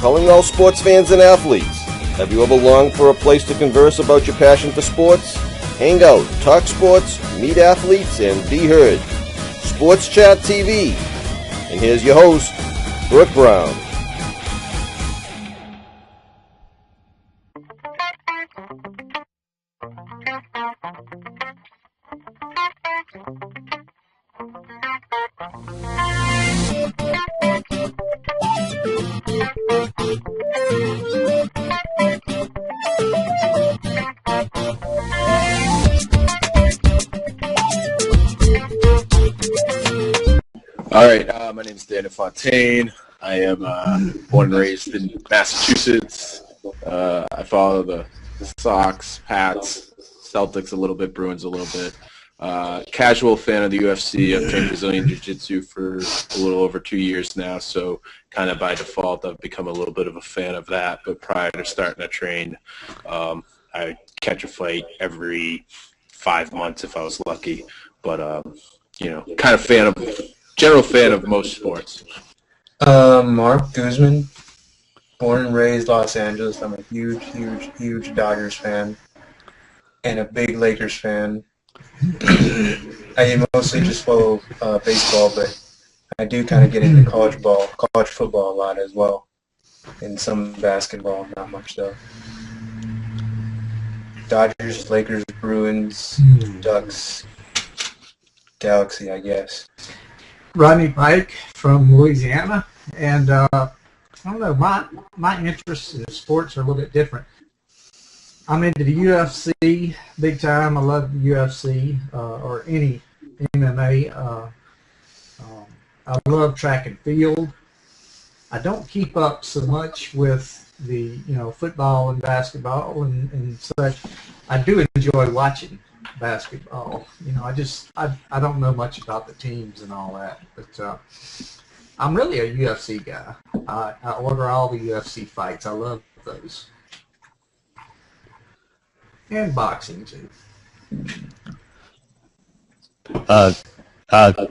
calling all sports fans and athletes. Have you ever longed for a place to converse about your passion for sports? Hang out, talk sports, meet athletes, and be heard. Sports Chat TV. And here's your host, Brooke Brown. All right, my name is Fontaine. I am born and raised in Massachusetts. I follow the Sox, Pats, Celtics a little bit, Bruins a little bit. Casual fan of the UFC. I've trained Brazilian Jiu-Jitsu for a little over 2 years now, so kind of by default I've become a little bit of a fan of that. But prior to starting to train, I catch a fight every 5 months if I was lucky. But, kind of general fan of most sports. Marc Guzman, born and raised Los Angeles. I'm a huge Dodgers fan and a big Lakers fan. I mostly just follow baseball, but I do kind of get into college football a lot as well, and some basketball, not much though. Dodgers, Lakers, Bruins, Ducks, Galaxy, I guess. Rodney Pike from Louisiana, and I don't know, my interests in sports are a little bit different. I'm into the UFC big time. I love the UFC or any MMA. I love track and field. I don't keep up so much with the football and basketball and such. I do enjoy watching basketball. I don't know much about the teams and all that, but I'm really a UFC guy. I order all the UFC fights. I love those. And boxing too.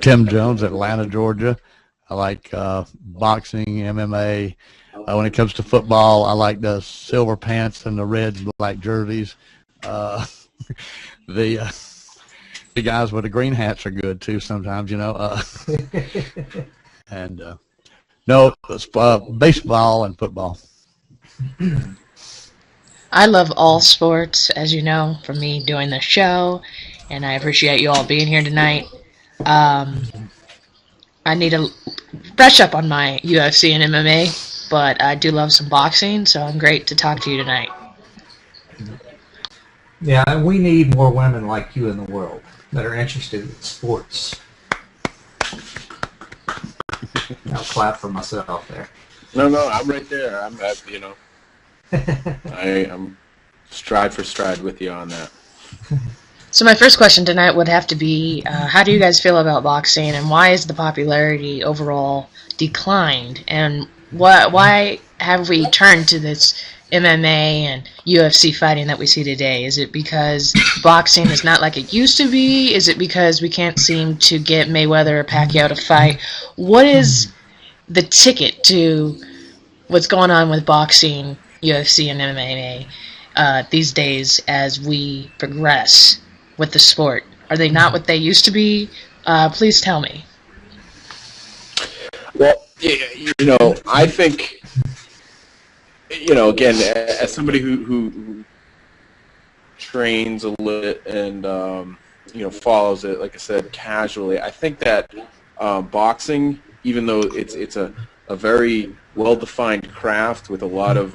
Tim Jones, Atlanta, Georgia. I like boxing, MMA. When it comes to football, I like the silver pants and the red and black jerseys. The guys with the green hats are good too sometimes, and baseball and football. I love all sports, as you know, from me doing this show, and I appreciate you all being here tonight. I need to brush up on my UFC and MMA, but I do love some boxing, so I'm great to talk to you tonight. Yeah, and we need more women like you in the world that are interested in sports. I'll clap for myself there. No, I'm right there. I'm stride for stride with you on that. So my first question tonight would have to be, how do you guys feel about boxing, and why is the popularity overall declined, and why have we turned to this MMA and UFC fighting that we see today? Is it because boxing is not like it used to be? Is it because we can't seem to get Mayweather or Pacquiao to fight? What is the ticket to what's going on with boxing, UFC, and MMA these days as we progress with the sport? Are they not what they used to be? Please tell me. Well, I think, again, as somebody who trains a little bit and, follows it, like I said, casually, I think that boxing, even though it's a very well-defined craft with a lot of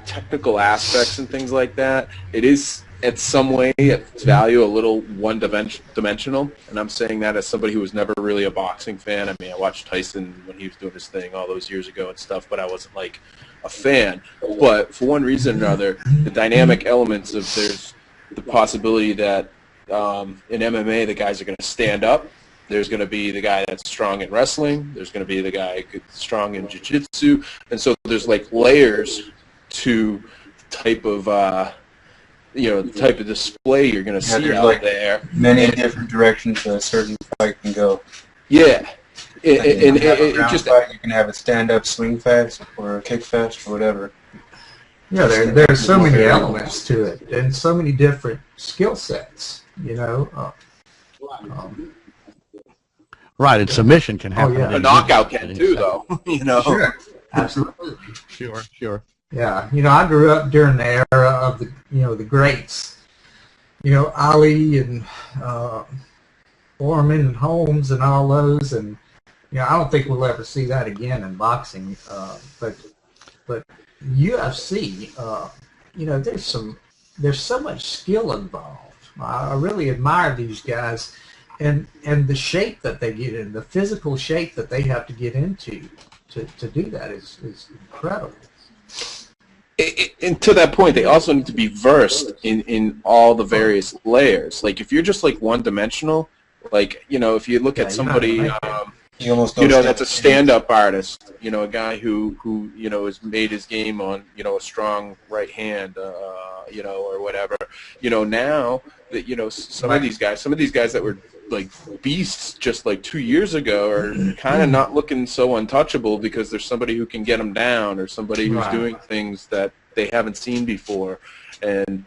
technical aspects and things like that, it is, at some way, its value, a little one-dimensional. And I'm saying that as somebody who was never really a boxing fan. I mean, I watched Tyson when he was doing his thing all those years ago and stuff, but I wasn't, like, a fan. But for one reason or another, the dynamic elements of there's the possibility that in MMA the guys are going to stand up. There's going to be the guy that's strong in wrestling. There's going to be the guy that's strong in jiu-jitsu. And so there's, like, layers to the type of the type of display you're going to see out there. Many different directions a certain fight can go. Yeah, it just fight, you can have a stand-up swing fest or a kick fest or whatever. Yeah, there's so many elements to it, and so many different skill sets. Right, and submission can happen. yeah. a knockout can too, though. Sure, absolutely. Sure. Yeah, I grew up during the era of the greats. Ali and Foreman and Holmes and all those, and I don't think we'll ever see that again in boxing. But UFC, there's so much skill involved. I really admire these guys, and the shape that they get in, the physical shape that they have to get into to do that is incredible. And to that point, they also need to be versed in all the various layers. Like, if you're just like one-dimensional, like, if you look at somebody, that's a stand-up artist, a guy who has made his game on, a strong right hand, or whatever. Now that, some of these guys that were like beasts just like 2 years ago are kind of not looking so untouchable because there's somebody who can get them down or somebody who's doing things that they haven't seen before. And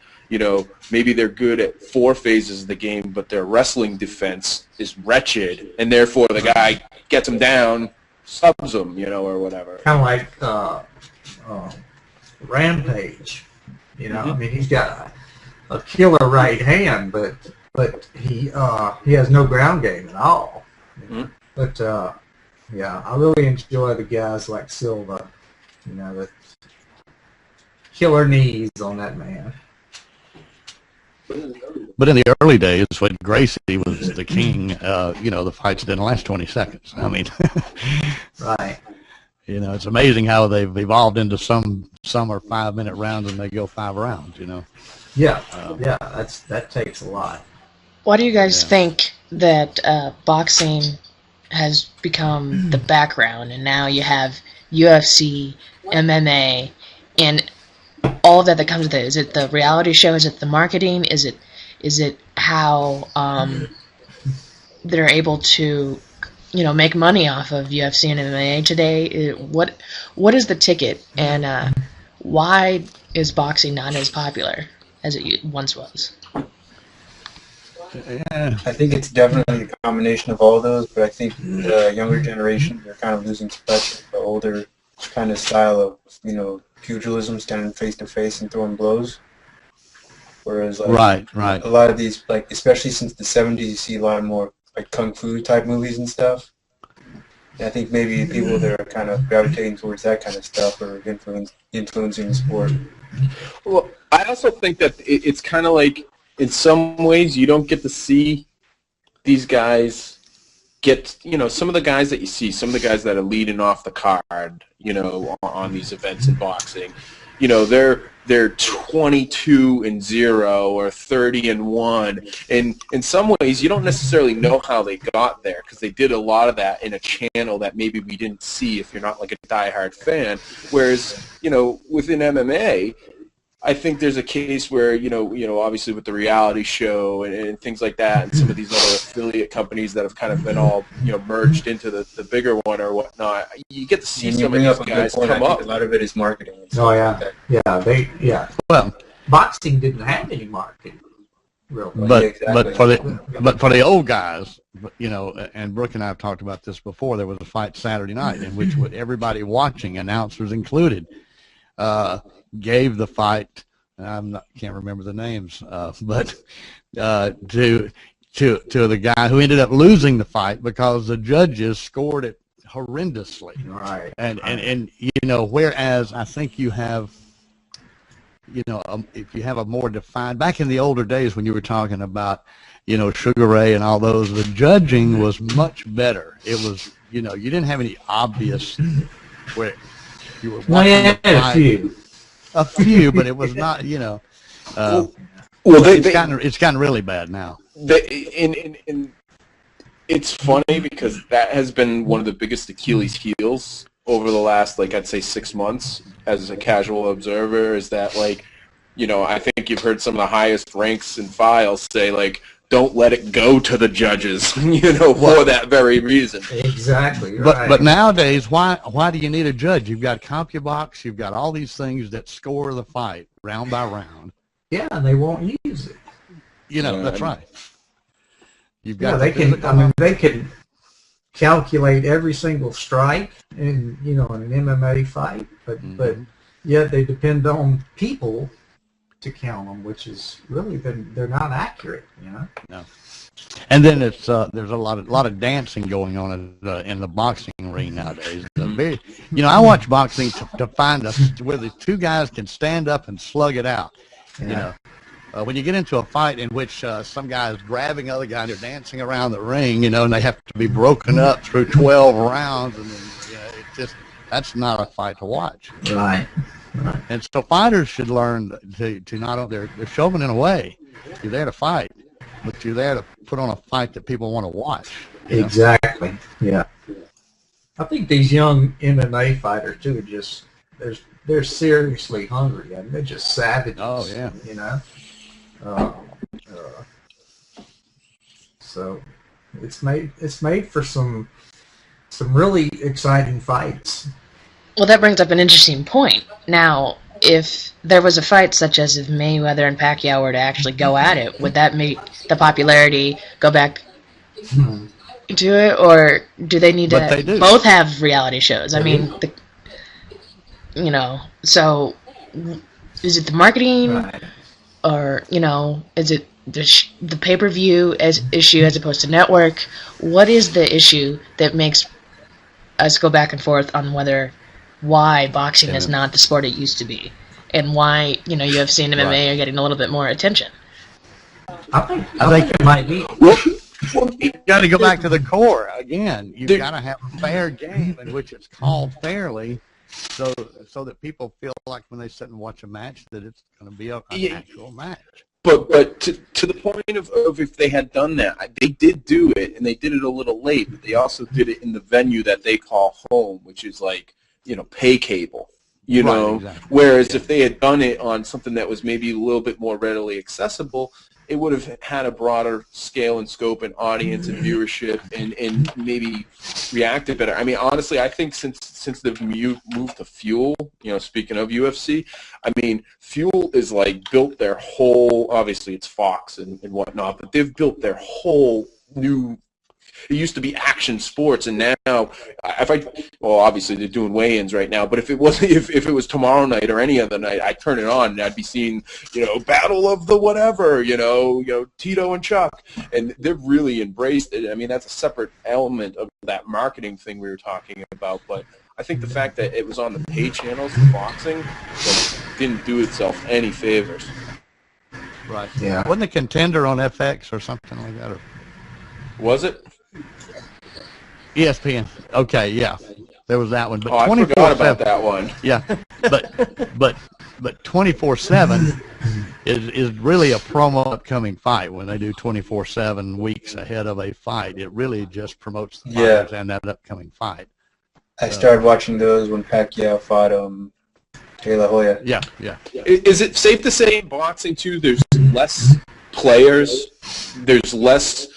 maybe they're good at 4 phases of the game, but their wrestling defense is wretched, and therefore the guy gets them down, subs them, or whatever. Kind of like Rampage. I mean, he's got a killer right hand, but he has no ground game at all. But I really enjoy the guys like Silva. The killer knees on that man. But in the early days, when Gracie was the king, the fights didn't last 20 seconds. I mean, right. It's amazing how they've evolved into some are 5-minute rounds and they go 5 rounds. Yeah, that takes a lot. Why do you guys think that boxing has become the background, and now you have UFC, MMA, and all of that comes with it? Is it the reality show? Is it the marketing? Is it how they're able to, make money off of UFC and MMA today? What is the ticket, and why is boxing not as popular as it once was? Yeah. I think it's definitely a combination of all those, but I think the younger generation, they're kind of losing touch with the older kind of style of, pugilism, standing face to face and throwing blows. Whereas, right. A lot of these, like, especially since the 70s, you see a lot more, like, kung fu type movies and stuff. And I think maybe people that are kind of gravitating towards that kind of stuff are influencing the sport. Well, I also think that it's kind of like, in some ways, you don't get to see these guys get, some of the guys that you see, some of the guys that are leading off the card, on these events in boxing, they're 22-0 or 30-1, and in some ways, you don't necessarily know how they got there because they did a lot of that in a channel that maybe we didn't see if you're not like a diehard fan. Whereas, within MMA, I think there's a case where, obviously with the reality show and things like that, and some of these other affiliate companies that have kind of been all, merged into the bigger one or whatnot, you get to see some of these guys come up. A lot of it is marketing. Oh, yeah. Well, boxing didn't have any marketing, really. But for the old guys, and Brooke and I have talked about this before, there was a fight Saturday night in which everybody watching, announcers included, gave the fight. Can't remember the names, but to the guy who ended up losing the fight because the judges scored it horrendously. Right. And whereas I think you have, if you have a more defined, back in the older days when you were talking about, Sugar Ray and all those, the judging was much better. It was, you didn't have any obvious where you were watching the fight. A few, but it was not, it's gotten really bad now. It's funny because that has been one of the biggest Achilles heels over the last, I'd say 6 months as a casual observer, is that, I think you've heard some of the highest ranks and files say, don't let it go to the judges, you know, for that very reason. Exactly. Right. But nowadays, why do you need a judge? You've got CompuBox, you've got all these things that score the fight round by round. Yeah, and they won't use it. You know, that's right. You've got they can. I mean, they can calculate every single strike in an MMA fight, but yet they depend on people to count them, which is really they're not accurate, you know. No. And then it's there's a lot of dancing going on in the boxing ring nowadays. I watch boxing to find where the two guys can stand up and slug it out. Yeah. You know, when you get into a fight in which some guy is grabbing other guy and they're dancing around the ring, and they have to be broken up through 12 rounds, and then, that's not a fight to watch. Right. And so fighters should learn to not only they're showman in a way. You're there to fight, but you're there to put on a fight that people want to watch. Exactly. Yeah. I think these young MMA fighters too are just they're seriously hungry. I mean, they're just savages. Oh yeah. You know. So it's made for some really exciting fights. Well, that brings up an interesting point. Now, if there was a fight such as if Mayweather and Pacquiao were to actually go at it, would that make the popularity go back to it, or do they need to both have reality shows? I mean, so is it the marketing, right, or is it the pay-per-view issue as opposed to network? What is the issue that makes us go back and forth on why boxing is not the sport it used to be, and why UFC and MMA are getting a little bit more attention? I think it might be. Well, you got to go back to the core again. You've got to have a fair game in which it's called fairly, so that people feel like when they sit and watch a match that it's going to be an actual match. But to the point of if they had done that, they did do it, and they did it a little late, but they also did it in the venue that they call home, which is like, pay cable, Exactly. Whereas if they had done it on something that was maybe a little bit more readily accessible, it would have had a broader scale and scope and audience and viewership and maybe reacted better. I mean, honestly, I think since they've moved to Fuel, speaking of UFC, I mean, Fuel is like built their whole, obviously it's Fox and whatnot, but they've built their whole new. It used to be action sports, and now, obviously they're doing weigh-ins right now. But if it was tomorrow night or any other night, I'd turn it on and I'd be seeing, Battle of the whatever, Tito and Chuck, and they've really embraced it. I mean, that's a separate element of that marketing thing we were talking about. But I think the fact that it was on the pay channels for boxing didn't do itself any favors. Right. Yeah. Wasn't the Contender on FX or something like that? Was it? ESPN. Okay, yeah, there was that one. But I forgot about that one. Yeah, but 24/7 is really a promo upcoming fight. When they do 24/7 weeks ahead of a fight, it really just promotes the fighters and that upcoming fight. I started watching those when Pacquiao fought De La Hoya. Yeah. Is it safe to say in boxing too? There's less players. There's less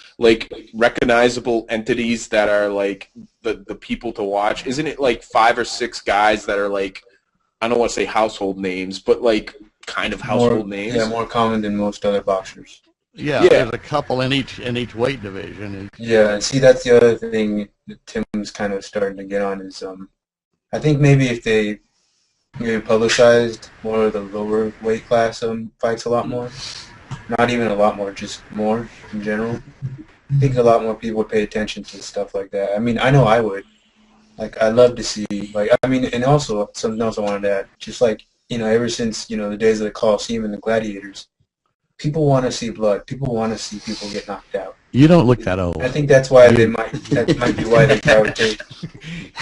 recognizable entities that are like the people to watch. Isn't it like 5 or 6 guys that are like, I don't want to say household names, but like kind of household names? Yeah, more common than most other boxers. Yeah, there's a couple in each weight division. Yeah, and see, that's the other thing that Tim's kind of starting to get on is I think maybe if they maybe publicized more of the lower weight class fights a lot more, not even a lot more, just more in general, I think a lot more people would pay attention to stuff like that. I mean, I know I would. Like, I'd love to see, and also, something else I wanted to add, just ever since, the days of the Coliseum and the Gladiators, people want to see blood. People want to see people get knocked out. You don't look that old. I think that's why that might be why they gravitate.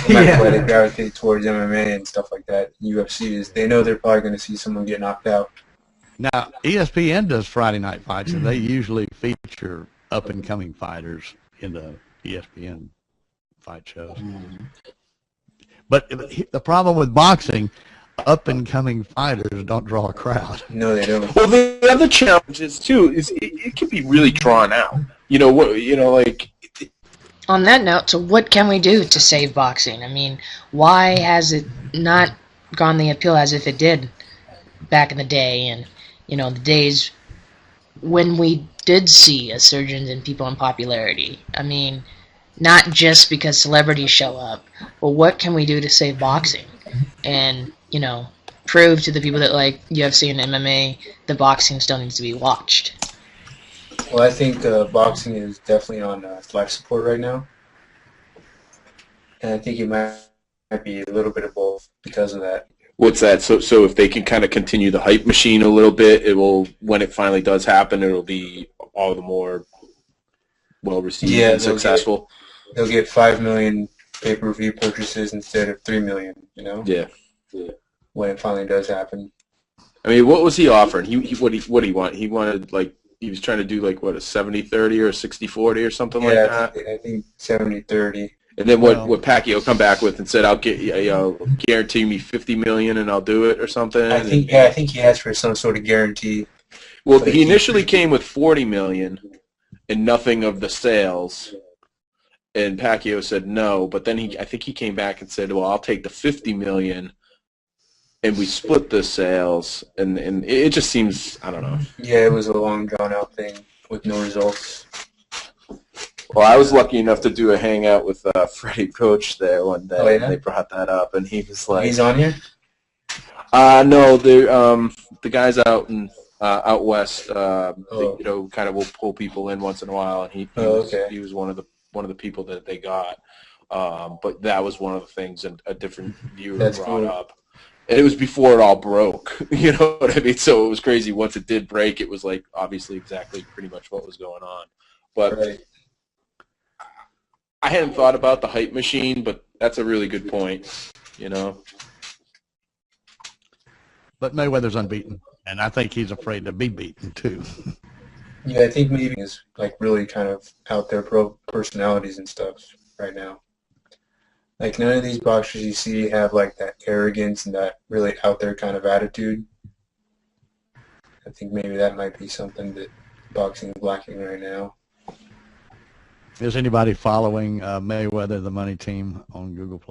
Why they gravitate towards MMA and stuff like that. UFC is they know they're probably going to see someone get knocked out. Now, ESPN does Friday night fights, and they usually feature up-and-coming fighters in the ESPN fight shows. But the problem with boxing, up-and-coming fighters don't draw a crowd. No, they don't. Well, the other challenge is too is it can be really drawn out. Like. On that note, so what can we do to save boxing? I mean, why has it not gone the appeal as if it did back in the day, and the days when we did see a surge in people in popularity? I mean, not just because celebrities show up, but what can we do to save boxing? And, prove to the people that like UFC and MMA that boxing still needs to be watched. Well, I think boxing is definitely on life support right now. And I think it might be a little bit of both because of that. What's that? So if they can kind of continue the hype machine a little bit, it will, when it finally does happen, it'll be all the more well-received and successful. They'll get 5 million pay-per-view purchases instead of 3 million, Yeah. When it finally does happen. I mean, what was he offering? What did he want? He wanted, he was trying to do, a 70-30 or a 60-40 or something like that? I think 70-30. And then what Pacquiao come back with and said, I'll get guarantee me $50 million and I'll do it or something? I think he asked for some sort of guarantee. Well, he initially came with $40 million and nothing of the sales. And Pacquiao said no, but then I think he came back and said, well, I'll take the $50 million. And we split the sales, and it just seems, I don't know. Yeah, it was a long, drawn-out thing with no results. Well, I was lucky enough to do a hangout with Freddie Roach there one day, Oh, yeah? and they brought that up, and he was like... He's on here? No, the guys out west, kind of will pull people in once in a while, and he was one of the people that they got. But that was one of the things, and a different viewer brought up. And it was before it all broke, you know what I mean? So it was crazy. Once it did break, it was obviously exactly pretty much what was going on. But I hadn't thought about the hype machine, but that's a really good point, But Mayweather's unbeaten, and I think he's afraid to be beaten too. Yeah, I think maybe he's really kind of out there pro personalities and stuff right now. None of these boxers you see have that arrogance and that really out there kind of attitude. I think maybe that might be something that boxing is lacking right now. Is anybody following Mayweather, the Money Team, on Google+?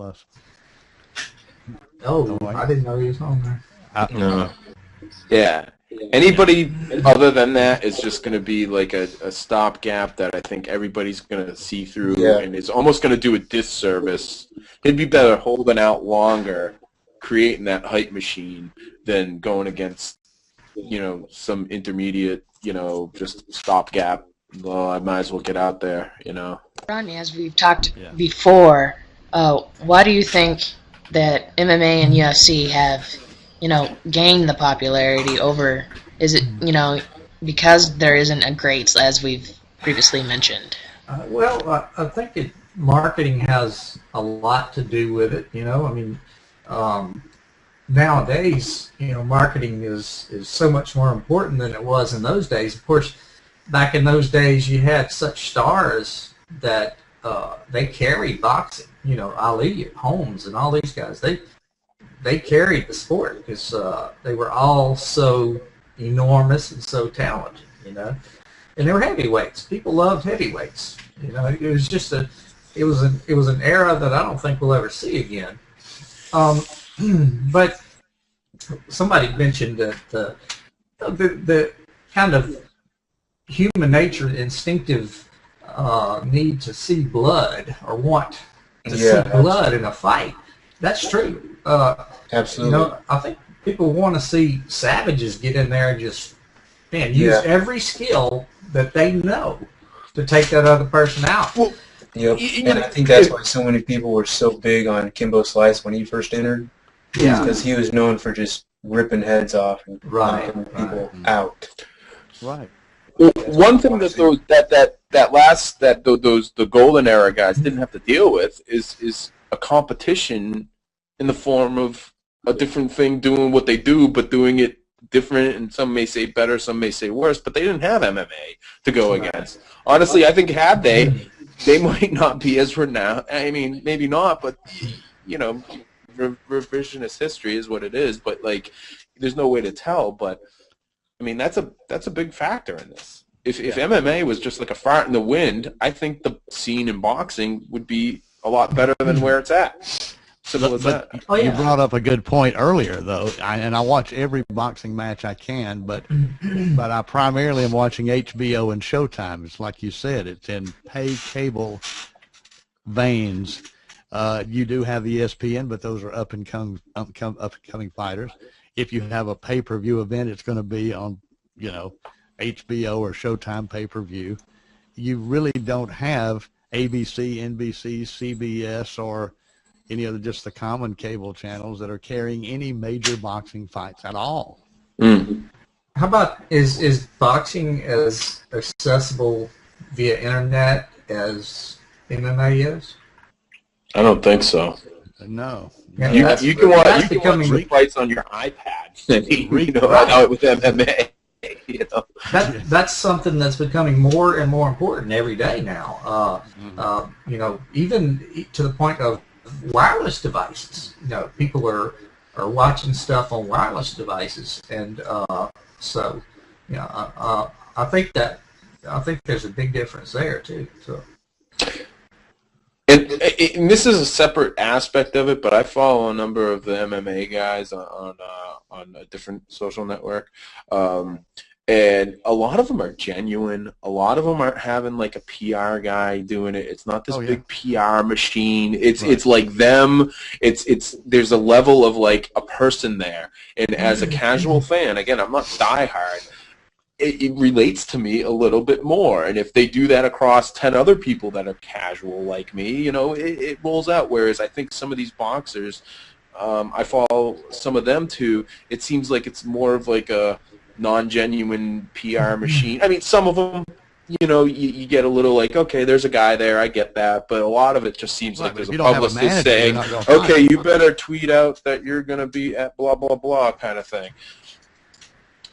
Oh, I didn't know he was on there. No. Yeah. Anybody other than that is just going to be a stopgap that I think everybody's going to see through, and it's almost going to do a disservice. It'd be better holding out longer, creating that hype machine, than going against, some intermediate, just stopgap. Well, I might as well get out there, Rodney, as we've talked before, why do you think that MMA and UFC have gain the popularity over, is it, because there isn't a greats, as we've previously mentioned? I think marketing has a lot to do with it, nowadays, marketing is so much more important than it was in those days. Of course, back in those days, you had such stars that they carried boxing, Ali, Holmes, and all these guys, they carried the sport because they were all so enormous and so talented, and they were heavyweights. People loved heavyweights. It was just it was an era that I don't think we'll ever see again. But somebody mentioned that the kind of human nature, instinctive need to see blood or want to see blood in a fight. That's true. Absolutely. I think people want to see savages get in there and just, use every skill that they know to take that other person out. Well, and I think that's why so many people were so big on Kimbo Slice when he first entered. Yeah. Because he was known for just ripping heads off and knocking people out. Right. Well, one thing that the golden era guys didn't have to deal with is a competition in the form of a different thing doing what they do, but doing it different, and some may say better, some may say worse, but they didn't have MMA to go against. Honestly, I think had they might not be as renowned. I mean, maybe not, but, revisionist history is what it is, but like, there's no way to tell. But I mean, that's a big factor in this. If MMA was just like a fart in the wind, I think the scene in boxing would be a lot better than where it's at. Simple as that. You brought up a good point earlier, though, and I watch every boxing match I can, but I primarily am watching HBO and Showtime. It's like you said, it's in pay cable veins. You do have ESPN, but those are up and coming fighters. If you have a pay-per-view event, it's going to be on, HBO or Showtime pay-per-view. You really don't have ABC, NBC, CBS, or any of just the common cable channels that are carrying any major boxing fights at all. Mm. How about, is boxing as accessible via internet as MMA is? I don't think so. No. Yeah, you can watch fights on your iPad. With MMA. That's something that's becoming more and more important every day now. Even to the point of wireless devices. People are watching stuff on wireless devices, and I think there's a big difference there too. So. And this is a separate aspect of it, but I follow a number of the MMA guys on a different social network, and a lot of them are genuine. A lot of them aren't having like a PR guy doing it. It's not this big PR machine. It's like them. It's there's a level of like a person there. And as a casual fan, again, I'm not diehard. It relates to me a little bit more, and if they do that across 10 other people that are casual like me, it rolls out. Whereas I think some of these boxers, I follow some of them too. It seems like it's more of like a non-genuine PR machine. I mean, some of them, you get a little like, okay, there's a guy there, I get that, but a lot of it just seems like there's a publicist saying, okay, you better tweet out that you're going to be at blah, blah, blah kind of thing.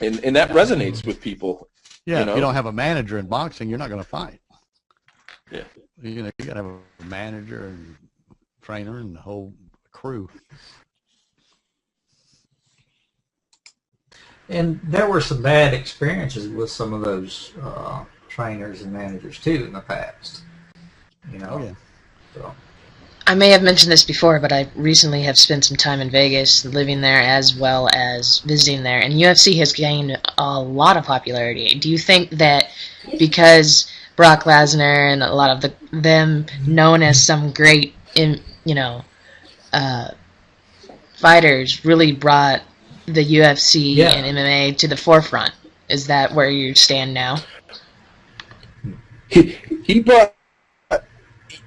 And that resonates with people. Yeah, if you don't have a manager in boxing, you're not going to fight. Yeah. You got to have a manager and trainer and the whole crew. And there were some bad experiences with some of those trainers and managers too in the past. So. I may have mentioned this before, but I recently have spent some time in Vegas, living there as well as visiting there, and UFC has gained a lot of popularity. Do you think that because Brock Lesnar and a lot of them known as some great, fighters really brought the UFC and MMA to the forefront? Is that where you stand now? He brought.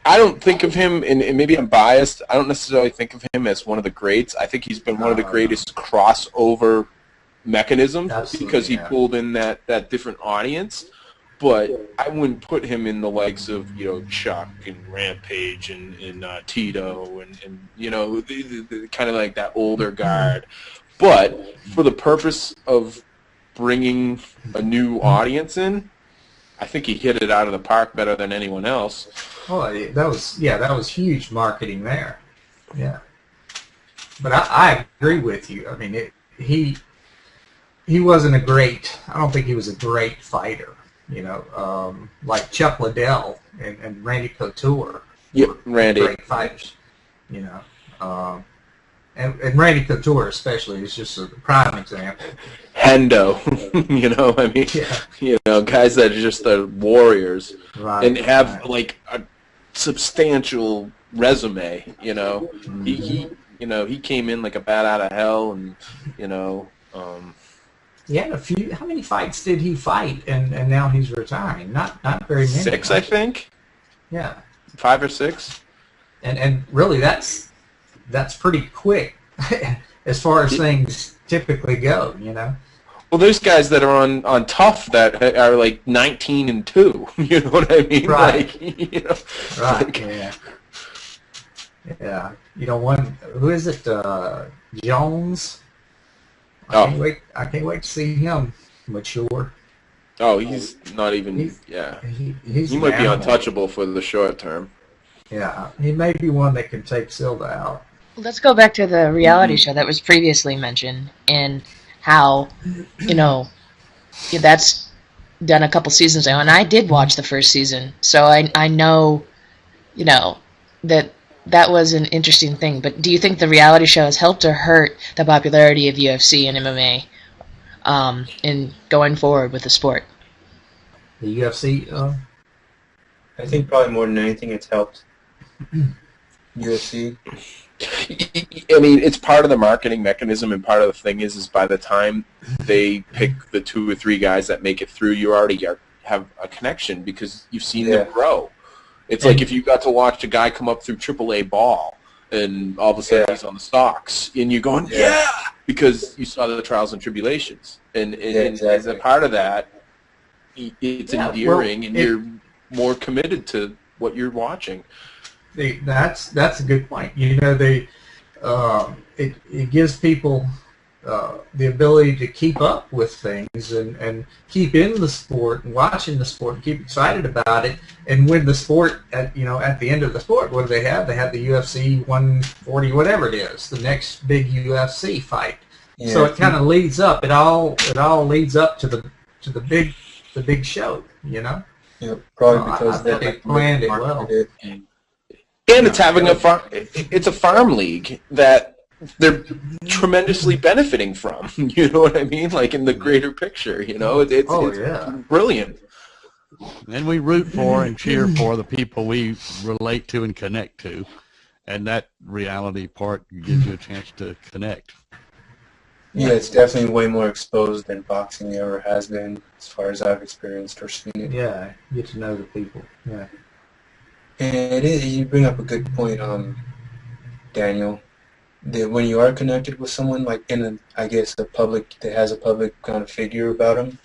I don't think of him, and maybe I'm biased, I don't necessarily think of him as one of the greats. I think he's been one of the greatest crossover mechanisms because he pulled in that different audience. But I wouldn't put him in the likes of, Chuck and Rampage and Tito and the kind of like that older guard. But for the purpose of bringing a new audience in, I think he hit it out of the park better than anyone else. Oh, that was huge marketing there. Yeah, but I agree with you. I mean, he wasn't a great. I don't think he was a great fighter. Like Chuck Liddell and Randy Couture. Yep, Randy. Great fighters. And Randy Couture especially is just a prime example. Hendo, guys that are just the warriors and have like a substantial resume. He came in like a bat out of hell, and He had a few. How many fights did he fight? And now he's retiring. Not very many. 6, I think. Yeah. 5 or 6. And really, that's pretty quick as far as things typically go. Well, there's guys that are on Tough that are like 19-2. You know what I mean? Right. Right. Yeah. Who is it? Jones. I can't wait to see him mature. Oh, he's not even. He might be untouchable for the short term. Yeah, he may be one that can take Silva out. Let's go back to the reality show that was previously mentioned and how, you know, that's done a couple seasons now, and I did watch the first season, so I know, you know, that was an interesting thing. But do you think the reality show has helped or hurt the popularity of UFC and MMA in going forward with the sport? The UFC. I think probably more than anything, it's helped UFC. I mean, it's part of the marketing mechanism, and part of the thing is by the time they pick the 2 or 3 guys that make it through, you already have a connection because you've seen them grow. It's like if you got to watch a guy come up through AAA ball, and all of a sudden he's on the stocks, and you're going, because you saw the trials and tribulations. And as a part of that, it's endearing, and you're more committed to what you're watching. That's a good point. You know, it gives people the ability to keep up with things and keep in the sport and watching the sport and keep excited about it. And when the sport, at the end of the sport, what do they have? They have the UFC 140, whatever it is, the next big UFC fight. Yeah. So it kind of leads up. It all leads up to the big show. You know. Yeah, probably because they planned it well. And it's having it's a farm league that they're tremendously benefiting from. You know what I mean? Like in the greater picture, it's brilliant. And we root for and cheer for the people we relate to and connect to, and that reality part gives you a chance to connect. Yeah, it's definitely way more exposed than boxing ever has been, as far as I've experienced or seen it. Yeah, you get to know the people. Yeah. And you bring up a good point, Daniel. That when you are connected with someone, like a public that has a public kind of figure about them,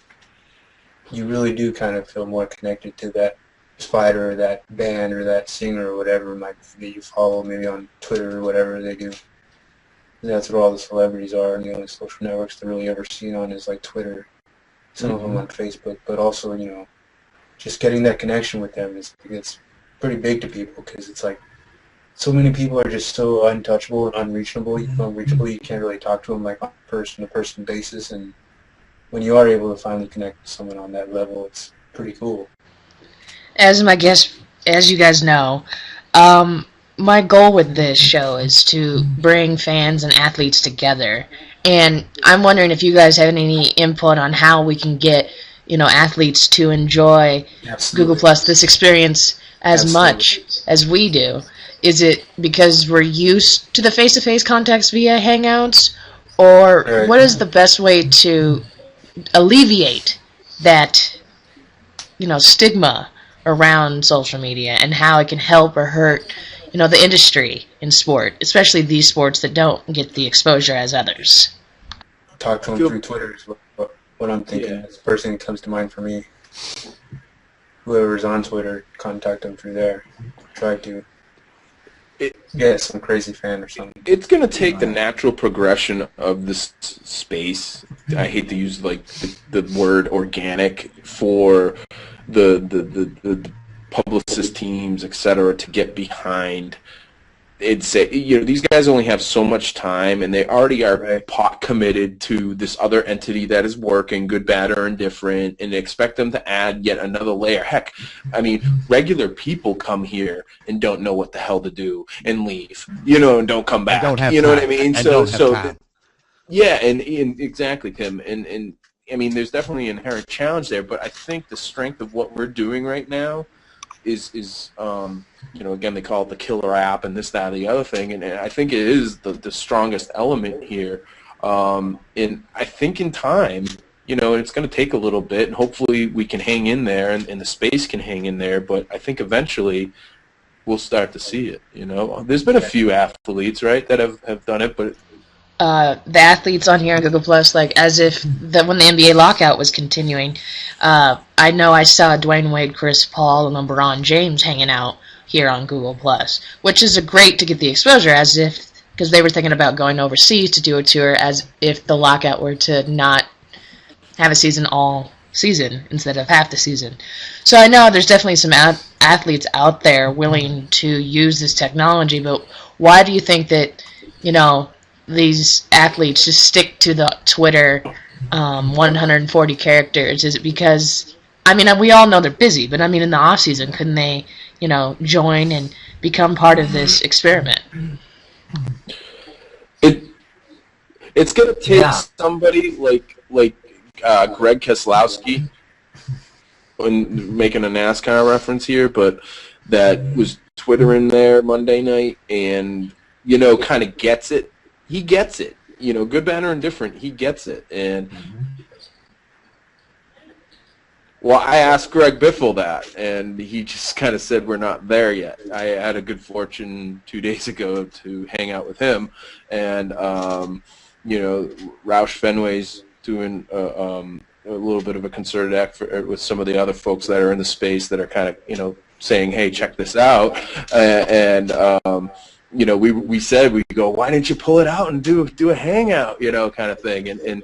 you really do kind of feel more connected to that fighter or that band or that singer or whatever it might be that you follow, maybe on Twitter or whatever they do. And that's what all the celebrities are, and the only social networks they're really ever seen on is like Twitter. Some of them on Facebook, but also, just getting that connection with them it's pretty big to people, because it's like so many people are just so untouchable and unreachable. You can't really talk to them like on a person-to-person basis, and when you are able to finally connect with someone on that level, it's pretty cool. As you guys know, my goal with this show is to bring fans and athletes together, and I'm wondering if you guys have any input on how we can get athletes to enjoy Google Plus, this experience as much as we do. Is it because we're used to the face-to-face contacts via Hangouts, or what is the best way to alleviate that stigma around social media, and how it can help or hurt the industry in sport, especially these sports that don't get the exposure as others? Talk to them through Twitter is what I'm thinking. It's the first thing that comes to mind for me. Whoever's on Twitter, contact them through there. Try to get some crazy fan or something. It's going to take the natural progression of this space. I hate to use the word organic for the publicist teams, etc., to get behind. It's these guys only have so much time, and they already are pot committed to this other entity that is working, good, bad, or indifferent, and they expect them to add yet another layer. Heck, I mean, regular people come here and don't know what the hell to do and leave, and don't come back. Don't have you know time. What I mean? And and exactly, Tim, and I mean, there's definitely an inherent challenge there, but I think the strength of what we're doing right now is again, they call it the killer app and this, that, or the other thing, and I think it is the strongest element here. And I think in time, it's going to take a little bit, and hopefully we can hang in there, and the space can hang in there, but I think eventually we'll start to see it. There's been a few athletes, right, that have done it, but the athletes on here on Google Plus, when the NBA lockout was continuing, I know I saw Dwayne Wade, Chris Paul, and LeBron James hanging out here on Google Plus, which is great to get the exposure, because they were thinking about going overseas to do a tour, as if the lockout were to not have a season all season instead of half the season. So I know there's definitely some athletes out there willing to use this technology, but why do you think that you know, these athletes just stick to the Twitter 140 characters? Is it because, I mean, we all know they're busy, but I mean, in the off season, couldn't they, you know, join and become part of this experiment? It's gonna take somebody like Greg Keselowski, when making a NASCAR reference here, but that was Twittering there Monday night, and you know, kind of gets it. He gets it. You know, good, bad, or indifferent, he gets it. And well, I asked Greg Biffle that, and he just kind of said we're not there yet. I had a good fortune 2 days ago to hang out with him, and you know, Roush Fenway's doing a little bit of a concerted effort with some of the other folks that are in the space that are kind of, you know, saying, hey, check this out. And you know, we said, we go, why didn't you pull it out and do a hangout, you know, kind of thing. And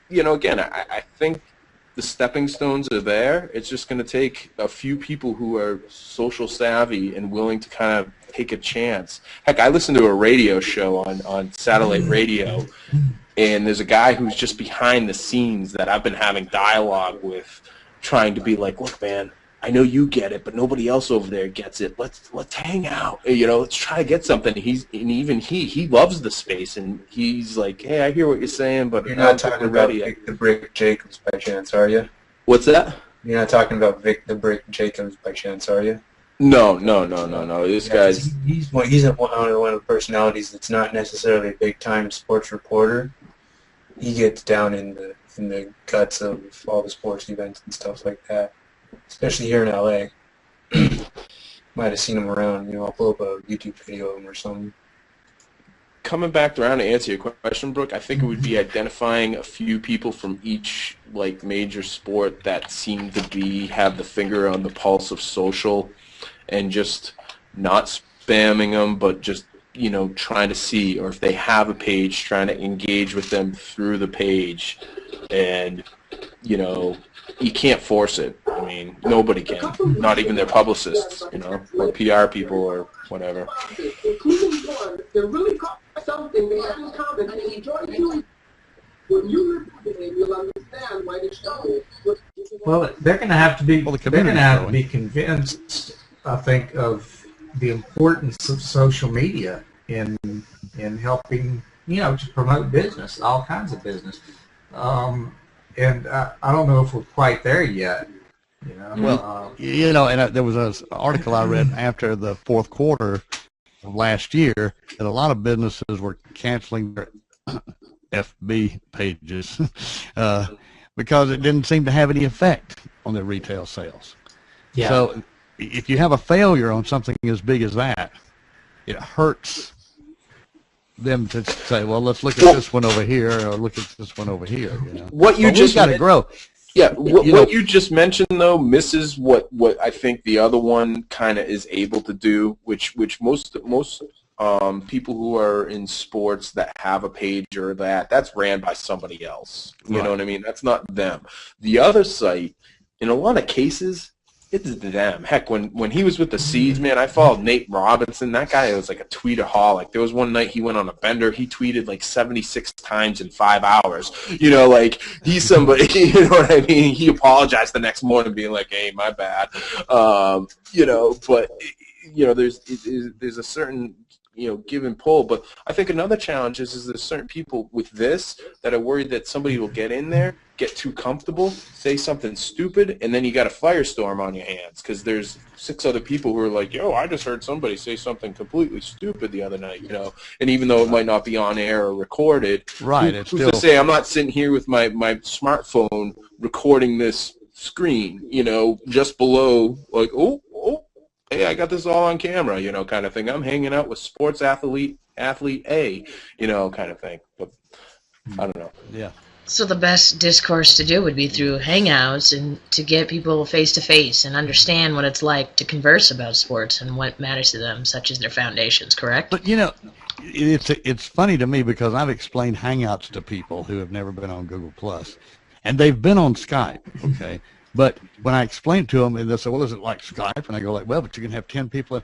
you know, again, I think the stepping stones are there. It's just going to take a few people who are social savvy and willing to kind of take a chance. Heck, I listened to a radio show on satellite radio, and there's a guy who's just behind the scenes that I've been having dialogue with, trying to be like, look, man, I know you get it, but nobody else over there gets it. Let's hang out. You know, let's try to get something. He loves the space, and he's like, hey, I hear what you're saying, but you're not talking about Vic the Brick Jacobs by chance, are you? What's that? You're not talking about Vic the Brick Jacobs by chance, are you? No. This guy's he's one of the personalities that's not necessarily a big time sports reporter. He gets down in the guts of all the sports events and stuff like that, especially here in LA. Might have seen him around. You know, I'll pull up a YouTube video of him or something. Coming back around to answer your question, Brooke, I think it would be identifying a few people from each like major sport that seem to have the finger on the pulse of social, and just not spamming them, but just, you know, trying to see, or if they have a page, trying to engage with them through the page. And, you know, you can't force it. I mean, nobody can, not even their publicists, you know, or PR people or whatever. Something they have in common and enjoy doing. When you live with it, you'll understand why the show. Well, they're going to have to be. They're going to have to be convinced, I think, of the importance of social media in helping, you know, to promote business, all kinds of business. And I don't know if we're quite there yet. You know. Well, you know, and there was an article I read after the fourth quarter of last year that a lot of businesses were canceling their FB pages because it didn't seem to have any effect on their retail sales. Yeah. So if you have a failure on something as big as that, it hurts them to say, well, let's look at this one over here or look at this one over here. You know? What you just got to grow. Yeah, what you just mentioned, though, misses what I think the other one kind of is able to do, which most people who are in sports that have a page or that's ran by somebody else. You know what I mean? That's not them. The other site, in a lot of cases, it's them. Heck, when he was with the Seeds, man, I followed Nate Robinson. That guy was like a tweetaholic. There was one night he went on a bender. He tweeted like 76 times in 5 hours. You know, like, he's somebody, you know what I mean? He apologized the next morning being like, hey, my bad. You know, but, you know, there's a certain, you know, give and pull. But I think another challenge is there's certain people with this that are worried that somebody will get in there, get too comfortable, say something stupid, and then you got a firestorm on your hands because there's 6 other people who are like, yo, I just heard somebody say something completely stupid the other night, you know, and even though it might not be on air or recorded, who's to say I'm not sitting here with my smartphone recording this screen, you know, just below, like, oh, hey, I got this all on camera, you know, kind of thing. I'm hanging out with sports athlete A, you know, kind of thing. But I don't know. Yeah. So the best discourse to do would be through Hangouts and to get people face-to-face and understand what it's like to converse about sports and what matters to them, such as their foundations, correct? But, you know, it's funny to me because I've explained Hangouts to people who have never been on Google+, and they've been on Skype, okay? But when I explain to them, and they say, well, is it like Skype? And I go like, well, but you can have 10 people.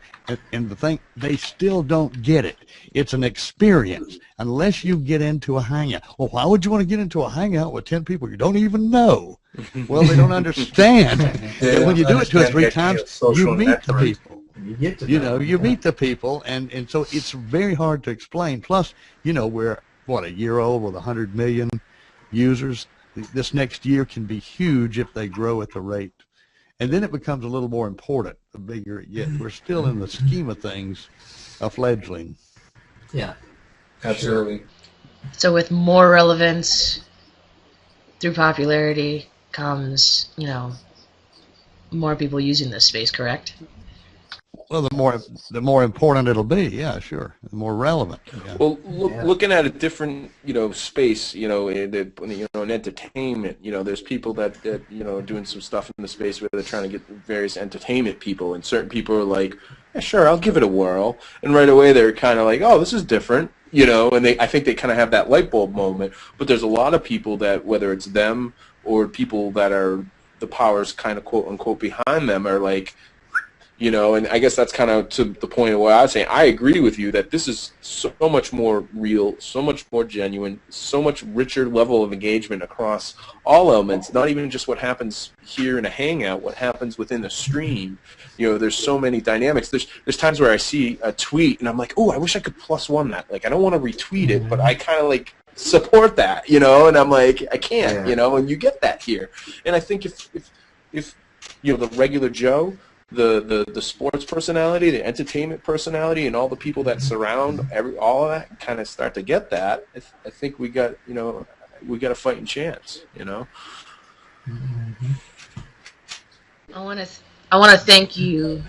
And the thing, they still don't get it. It's an experience unless you get into a hangout. Well, why would you want to get into a hangout with 10 people you don't even know? Well, they don't understand. And when you do it 2 or 3 times, you meet the people. You meet the people, and so it's very hard to explain. Plus, we're, a year old with 100 million users. This next year can be huge if they grow at the rate. And then it becomes a little more important the bigger it gets. We're still in the scheme of things a fledgling. Yeah, absolutely. So with more relevance through popularity comes, more people using this space, correct? Well, the more important it'll be, yeah, sure. The more relevant. Yeah. Well, looking at a different, space, in entertainment, there's people that doing some stuff in the space where they're trying to get various entertainment people, and certain people are like, yeah, sure, I'll give it a whirl, and right away they're kind of like, oh, this is different, and I think they kind of have that light bulb moment. But there's a lot of people that, whether it's them or people that are the powers kind of quote unquote behind them, are like, and I guess that's kind of to the point of what I was saying. I agree with you that this is so much more real, so much more genuine, so much richer level of engagement across all elements, not even just what happens here in a hangout, what happens within the stream. There's so many dynamics. There's times where I see a tweet and I'm like, oh, I wish I could +1 that. Like, I don't want to retweet it, but I kind of like support that, and I'm like, I can't, and you get that here. And I think if the regular Joe, the sports personality, the entertainment personality, and all the people that surround all of that kind of start to get that, I think we got a fighting chance. I want to thank you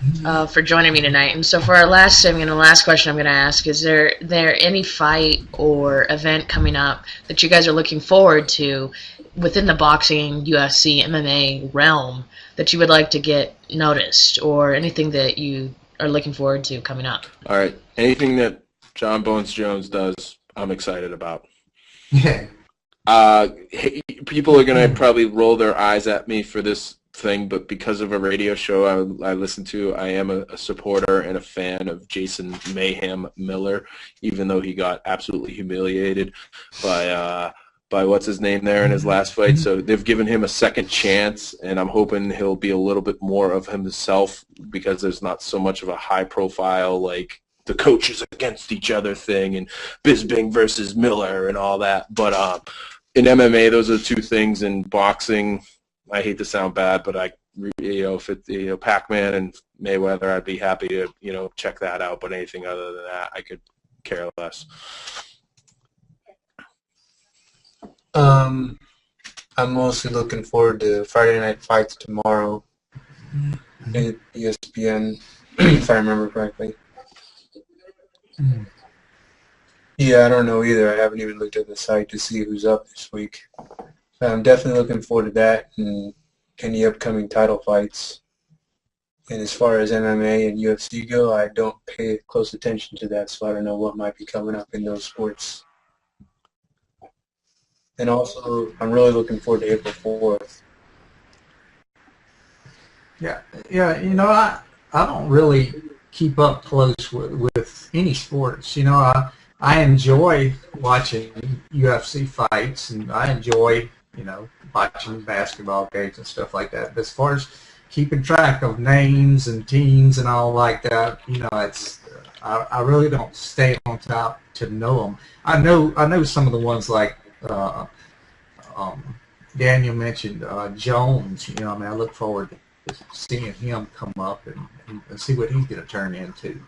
for joining me tonight. And so for our last segment, the last question I'm going to ask is: there any fight or event coming up that you guys are looking forward to within the boxing, UFC, MMA realm that you would like to get noticed, or anything that you are looking forward to coming up? All right. Anything that John Bones Jones does, I'm excited about. Yeah. People are going to probably roll their eyes at me for this thing, but because of a radio show I listen to, I am a supporter and a fan of Jason Mayhem Miller, even though he got absolutely humiliated by what's his name there in his last fight. So they've given him a second chance, and I'm hoping he'll be a little bit more of himself, because there's not so much of a high profile, like the coaches against each other thing and Bisbing versus Miller and all that. But in MMA, those are the two things. In boxing, I hate to sound bad, but if it, Pac-Man and Mayweather, I'd be happy to, check that out. But anything other than that, I could care less. I'm mostly looking forward to Friday Night Fights tomorrow at ESPN, if I remember correctly. Yeah, I don't know either. I haven't even looked at the site to see who's up this week. I'm definitely looking forward to that and any upcoming title fights. And as far as MMA and UFC go, I don't pay close attention to that, so I don't know what might be coming up in those sports. And also, I'm really looking forward to April 4th. Yeah, I don't really keep up close with any sports. I enjoy watching UFC fights, and I enjoy, watching basketball games and stuff like that. But as far as keeping track of names and teams and all like that, I really don't stay on top to know them. I know some of the ones like Daniel mentioned, Jones. I look forward to seeing him come up and see what he's going to turn into.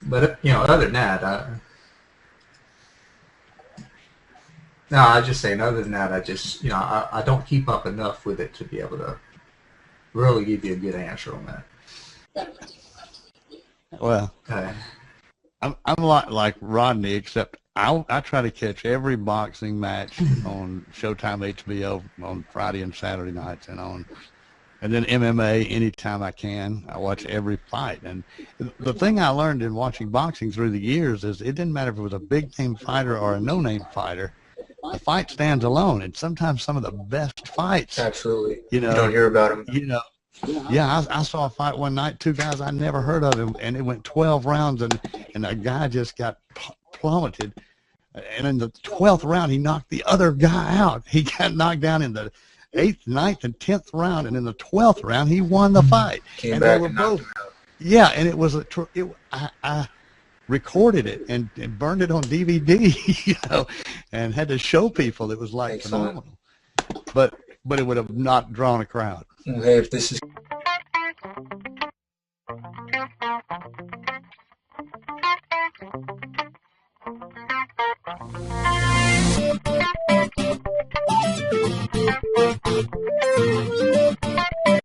But other than that, I just saying. Other than that, I just I don't keep up enough with it to be able to really give you a good answer on that. Well, I'm a lot like Rodney, except I try to catch every boxing match on Showtime HBO on Friday and Saturday nights, and then MMA anytime I can. I watch every fight. And the thing I learned in watching boxing through the years is it didn't matter if it was a big-name fighter or a no-name fighter. the fight stands alone, and sometimes some of the best fights, Absolutely. you You don't hear about them. Yeah, I saw a fight one night, two guys I never heard of, and it went 12 rounds, and a guy just got plummeted. And in the 12th round, he knocked the other guy out. He got knocked down in the 8th, 9th, and 10th round, and in the 12th round, he won the fight. Came and back they were and both, knocked him out. yeah, and it was I recorded it and burned it on DVD, and had to show people. It was like Excellent. phenomenal. But it would have not drawn a crowd. Hey, if this is